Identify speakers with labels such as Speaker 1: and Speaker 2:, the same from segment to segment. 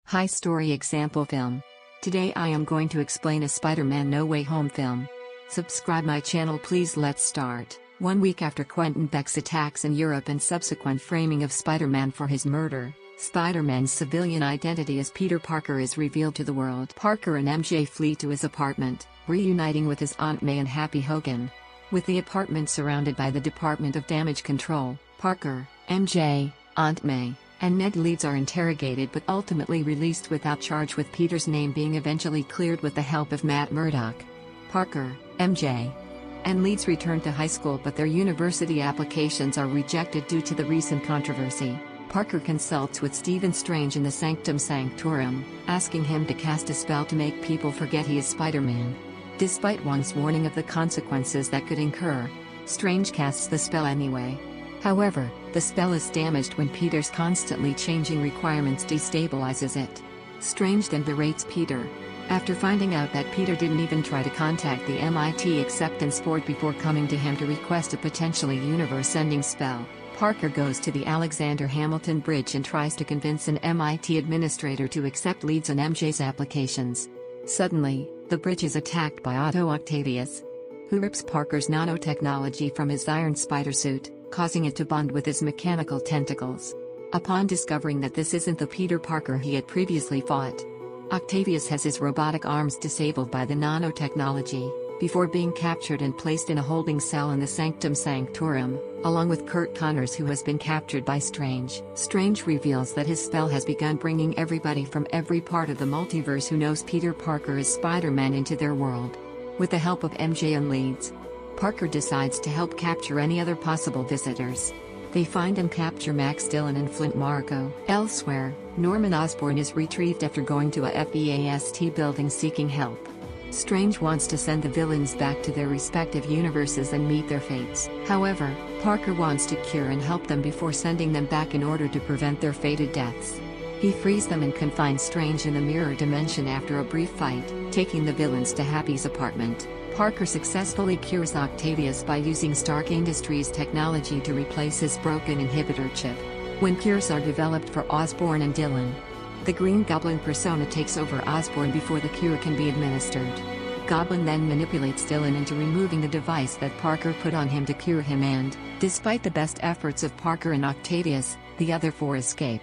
Speaker 1: High Story Example Film. Today I am going to explain a Spider-Man No Way Home film. Subscribe my channel please. Let's start. 1 week after Quentin Beck's attacks in Europe and subsequent framing of Spider-Man for his murder, Spider-Man's civilian identity as Peter Parker is revealed to the world. Parker and MJ flee to his apartment, reuniting with his Aunt May and Happy Hogan. With the apartment surrounded by the Department of Damage Control, Parker, MJ, Aunt May, and Ned Leeds are interrogated but ultimately released without charge, with Peter's name being eventually cleared with the help of Matt Murdock. Parker, MJ, and Leeds return to high school, but their university applications are rejected due to the recent controversy. Parker consults with Stephen Strange in the Sanctum Sanctorum, asking him to cast a spell to make people forget he is Spider-Man. Despite Wong's warning of the consequences that could incur, Strange casts the spell anyway. However, the spell is damaged when Peter's constantly changing requirements destabilizes it. Strange then berates Peter. After finding out that Peter didn't even try to contact the MIT acceptance board before coming to him to request a potentially universe-ending spell, Parker goes to the Alexander Hamilton Bridge and tries to convince an MIT administrator to accept Leeds and MJ's applications. Suddenly, the bridge is attacked by Otto Octavius, who rips Parker's nanotechnology from his iron spider suit, causing it to bond with his mechanical tentacles. Upon discovering that this isn't the Peter Parker he had previously fought, Octavius has his robotic arms disabled by the nanotechnology, before being captured and placed in a holding cell in the Sanctum Sanctorum, along with Curt Connors, who has been captured by Strange. Strange reveals that his spell has begun bringing everybody from every part of the multiverse who knows Peter Parker is Spider-Man into their world. With the help of MJ and Leeds, Parker decides to help capture any other possible visitors. They find and capture Max Dillon and Flint Marko. Elsewhere, Norman Osborn is retrieved after going to a FEAST building seeking help. Strange wants to send the villains back to their respective universes and meet their fates. However, Parker wants to cure and help them before sending them back in order to prevent their fated deaths. He frees them and confines Strange in the mirror dimension after a brief fight, taking the villains to Happy's apartment. Parker successfully cures Octavius by using Stark Industries technology to replace his broken inhibitor chip. When cures are developed for Osborn and Dillon, the Green Goblin persona takes over Osborn before the cure can be administered. Goblin then manipulates Dillon into removing the device that Parker put on him to cure him, and, despite the best efforts of Parker and Octavius, the other four escape.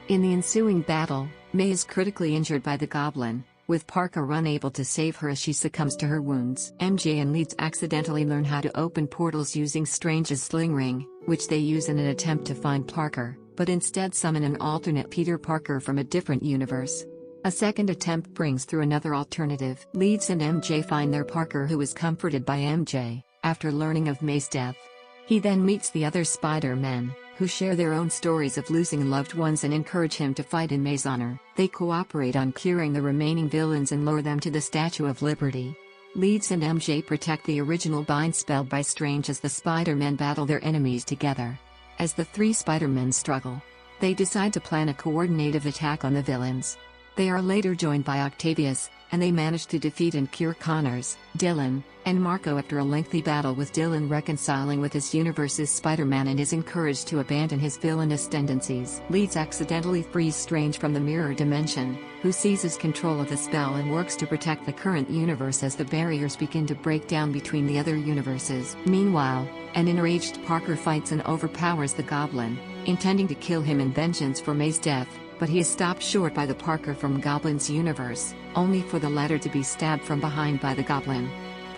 Speaker 1: In the ensuing battle, May is critically injured by the Goblin, with Parker unable to save her as she succumbs to her wounds. MJ and Leeds accidentally learn how to open portals using Strange's sling ring, which they use in an attempt to find Parker, but instead summon an alternate Peter Parker from a different universe. A second attempt brings through another alternative. Leeds and MJ find their Parker, who is comforted by MJ, after learning of May's death. He then meets the other Spider-Men, who share their own stories of losing loved ones and encourage him to fight in May's honor. They cooperate on curing the remaining villains and lure them to the Statue of Liberty. Leeds and MJ protect the original bind spell by Strange as the Spider-Men battle their enemies together. As the three Spider-Men struggle, they decide to plan a coordinated attack on the villains. They are later joined by Octavius, and they manage to defeat and cure Connors, Dillon, and Marko after a lengthy battle, with Dillon reconciling with his universe's Spider-Man and is encouraged to abandon his villainous tendencies. Leeds accidentally frees Strange from the mirror dimension, who seizes control of the spell and works to protect the current universe as the barriers begin to break down between the other universes. Meanwhile, an enraged Parker fights and overpowers the Goblin, intending to kill him in vengeance for May's death, but he is stopped short by the Parker from Goblin's universe, only for the latter to be stabbed from behind by the Goblin.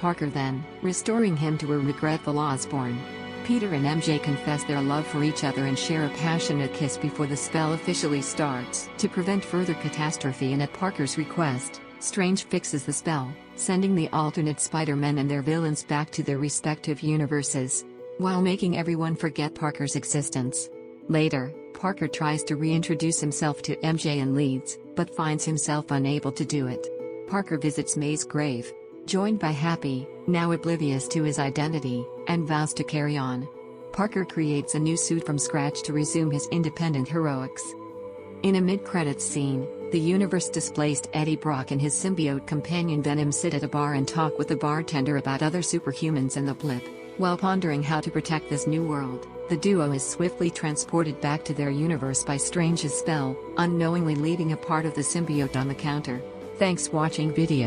Speaker 1: Parker then, restoring him to a regretful Osborn. Peter and MJ confess their love for each other and share a passionate kiss before the spell officially starts. To prevent further catastrophe and at Parker's request, Strange fixes the spell, sending the alternate Spider-Men and their villains back to their respective universes, while making everyone forget Parker's existence. Later, Parker tries to reintroduce himself to MJ and Leeds, but finds himself unable to do it. Parker visits May's grave, joined by Happy, now oblivious to his identity, and vows to carry on. Parker creates a new suit from scratch to resume his independent heroics. In a mid-credits scene, the universe-displaced Eddie Brock and his symbiote companion Venom sit at a bar and talk with the bartender about other superhumans and the Blip. While pondering how to protect this new world, the duo is swiftly transported back to their universe by Strange's spell, unknowingly leaving a part of the symbiote on the counter. Thanks watching video.